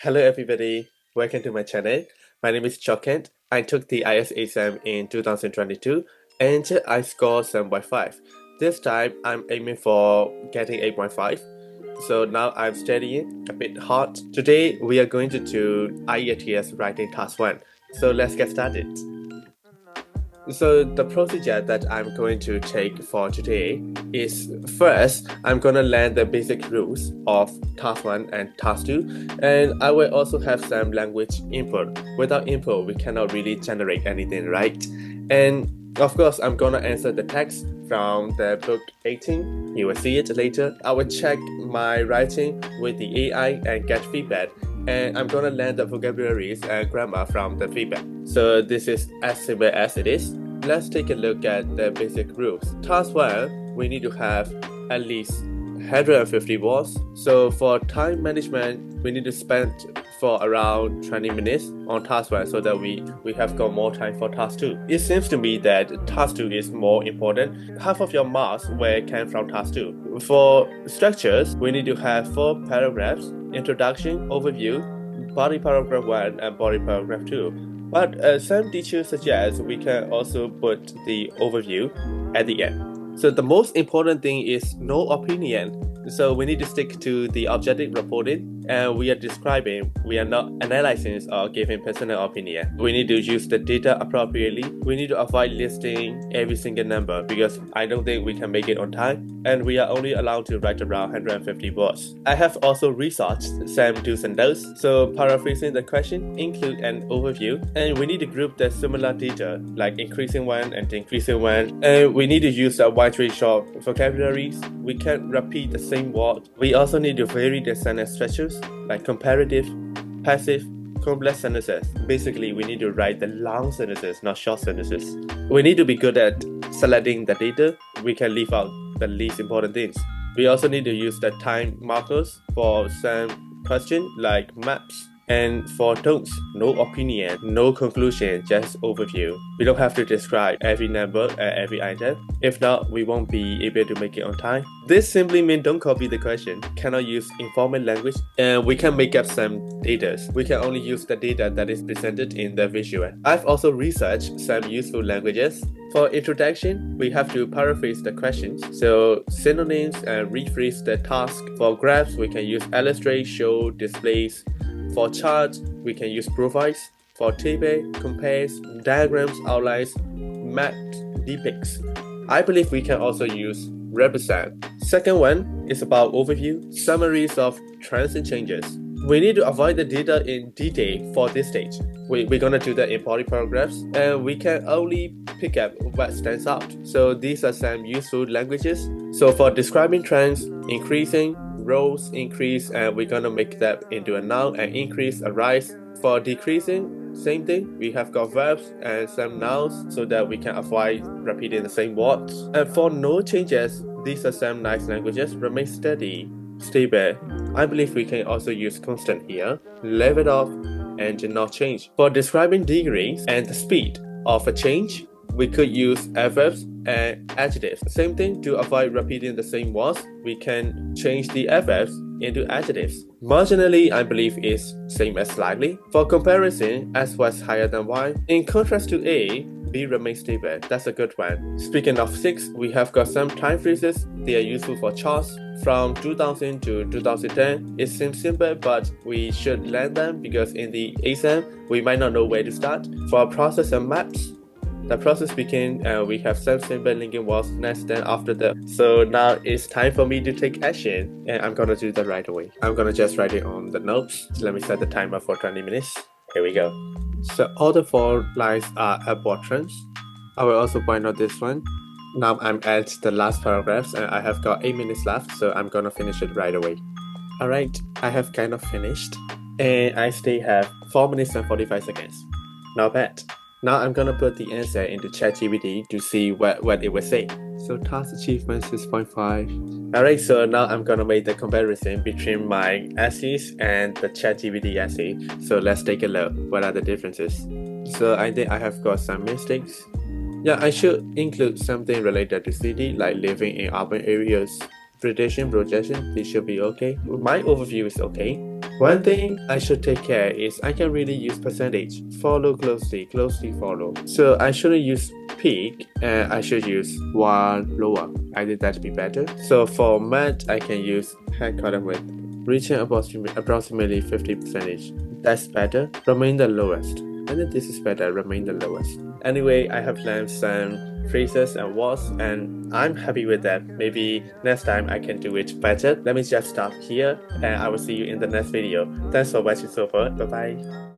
Hello everybody, welcome to my channel. My name is Chokent. I took the IELTS exam in 2022 and I scored 7.5. This time I'm aiming for getting 8.5. So now I'm studying a bit hard. Today we are going to do IELTS writing task 1. So let's get started. So the procedure that I'm going to take for today is first, I'm gonna learn the basic rules of task 1 and task 2, and I will also have some language input. Without input, we cannot really generate anything, right? And of course, I'm gonna answer the text from the book 18. You will see it later. I will check my writing with the AI and get feedback. And I'm gonna learn the vocabularies and grammar from the feedback. So this is as simple as it is. Let's take a look at the basic rules. Task 1, we need to have at least 150 words. So for time management, we need to spend for around 20 minutes on task 1 so that we have got more time for task 2. It seems to me that task 2 is more important. Half of your marks will come from task 2. For structures, we need to have 4 paragraphs: introduction, overview, body paragraph 1 and body paragraph 2. But some teachers suggest we can also put the overview at the end. So the most important thing is no opinion. So we need to stick to the objective reporting, and we are describing, we are not analyzing or giving personal opinion. We need to use the data appropriately. We need to avoid listing every single number because I don't think we can make it on time, and we are only allowed to write around 150 words. I have also researched some do's and don'ts. So paraphrasing the question, include an overview, and we need to group the similar data like increasing one and decreasing one, and we need to use a wide range of vocabularies. We can't repeat the same word. We also need to vary the sentence structures like comparative, passive, complex sentences. Basically, we need to write the long sentences, not short sentences. We need to be good at selecting the data. We can leave out the least important things. We also need to use the time markers for some questions like maps. And for don'ts, no opinion, no conclusion, just overview. We don't have to describe every number and every item. If not, we won't be able to make it on time. This simply means don't copy the question, cannot use informal language, and we can make up some data. We can only use the data that is presented in the visual. I've also researched some useful languages. For introduction, we have to paraphrase the questions, so synonyms and rephrase the task. For graphs, we can use illustrate, show, displays. For charts, we can use profiles. For table, compares, diagrams, outlines, maps, depicts. I believe we can also use represent. Second one is about overview, summaries of trends and changes. We need to avoid the data in detail for this stage. We're gonna do that in body paragraphs, and we can only pick up what stands out. So these are some useful languages. So for describing trends, increasing, rows, increase, and we're gonna make that into a noun, and increase, a rise. For decreasing, same thing, we have got verbs and some nouns so that we can avoid repeating the same words. And for no changes, these are some nice languages. Remain steady, stable. I believe we can also use constant here, level it off, and do not change. For describing degrees and the speed of a change, we could use adverbs and adjectives. Same thing, to avoid repeating the same words, we can change the adverbs into adjectives. Marginally, I believe, is same as slightly. For comparison, S was higher than Y. In contrast to A, B remains stable. That's a good one. Speaking of 6, we have got some time phrases. They are useful for charts. From 2000 to 2010, it seems simple, but we should learn them because in the exam, we might not know where to start. For process and maps, the process begins and we have some simple linking words next, then after that. So now it's time for me to take action, and I'm gonna do that right away. I'm gonna just write it on the notes. So let me set the timer for 20 minutes. Here we go. So all the 4 lines are upward trends. I will also point out this one. Now I'm at the last paragraphs and I have got 8 minutes left, so I'm gonna finish it right away. Alright, I have kind of finished, and I still have 4 minutes and 45 seconds. Not bad. Now I'm gonna put the answer into ChatGPT to see what it will say. So task achievement 6.5. Alright, so now I'm gonna make the comparison between my essays and the ChatGPT essay. So let's take a look. What are the differences? So I think I have got some mistakes. Yeah, I should include something related to city, like living in urban areas. prediction, projection, this should be okay. My overview is okay. One thing I should take care is I can really use percentage. Follow closely, closely follow. So I shouldn't use peak, and I should use one lower. I think that'd be better. So for math, I can use head column width, reaching approximately 50%. That's better. Remain the lowest. I think this is better. Remain the lowest. Anyway, I have learned some phrases and words, and I'm happy with that. Maybe next time I can do it better. Let me just stop here, and I will see you in the next video. Thanks for watching so far. Bye bye.